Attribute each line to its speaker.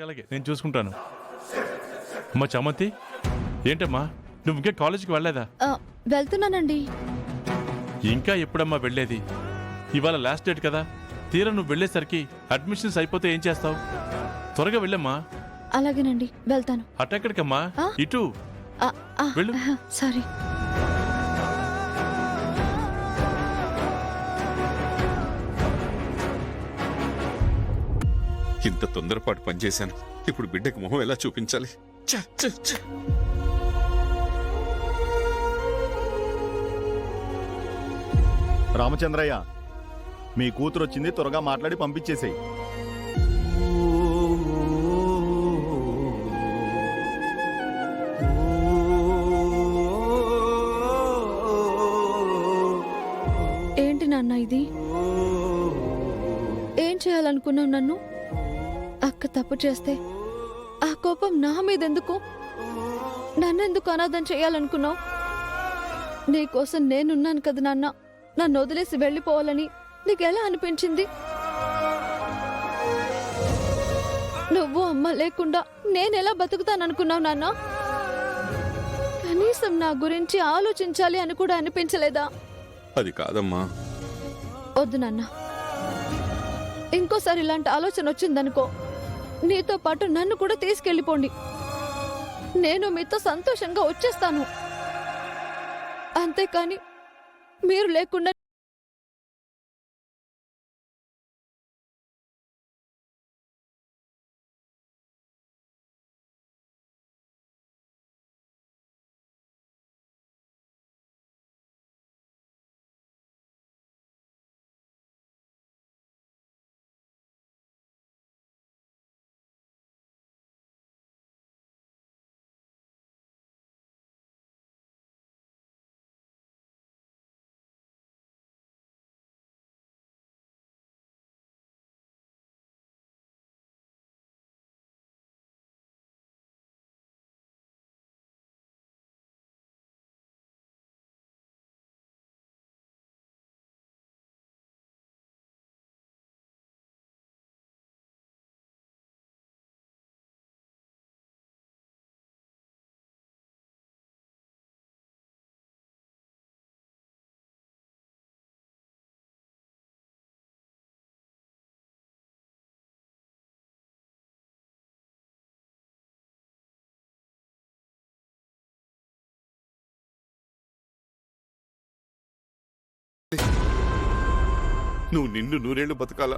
Speaker 1: అలాగే అలాగే నేను చూసుకుంటాను. అమ్మా చామంతి, ఏంటమ్మా నువ్వు ఇంకా కాలేజీకి వెళ్ళలేదా?
Speaker 2: వెళ్తున్నానండి.
Speaker 1: ఇంకా ఎప్పుడమ్మా వెళ్ళేది? ఇవాళ లాస్ట్ డేట్ కదా. తీరా నువ్వు వెళ్ళేసరికి అడ్మిషన్స్ అయిపోతే ఏం చేస్తావు? త్వరగా వెళ్ళమ్మా.
Speaker 2: అలాగేనండి, వెళ్తాను.
Speaker 1: అటెక్కడికమ్మా? ఇటు వెళ్ళు.
Speaker 2: సారీ.
Speaker 3: ఇంత తొందరపాటు పనిచేశాను. ఇప్పుడు బిడ్డకి మొహం ఎలా చూపించాలి?
Speaker 4: రామచంద్రయ్య, మీ కూతురు వచ్చింది, త్వరగా మాట్లాడి పంపించేసేయి.
Speaker 2: ఏంటి నాన్న ఇది? ఏం చేయాలనుకున్నావు నన్ను? అక్క తప్పు చేస్తే ఆ కోపం నా మీదెందుకు? నన్నెందుకు అనాథం చేయాలనుకున్నావు? నీకోసం నేనున్నాను కదా నాన్న. నన్ను వదిలేసి వెళ్ళిపోవాలని నీకెలా అనిపించింది? నువ్వు అమ్మ లేకుండా నేనెలా బతుకుతాననుకున్నావు నాన్న? కనీసం నా గురించి ఆలోచించాలి అని కూడా అనిపించలేదా?
Speaker 3: అది కాదమ్మా.
Speaker 2: వద్దు నాన్న, ఇంకోసారి ఇలాంటి ఆలోచన వచ్చిందనుకో, నీతో పాటు నన్ను కూడా తీసుకెళ్ళిపోండి. నేను మీతో సంతోషంగా వచ్చేస్తాను. అంతేకాని మీరు లేకుండా
Speaker 3: నువ్వు నిండు నూరేళ్లు బతకాలా?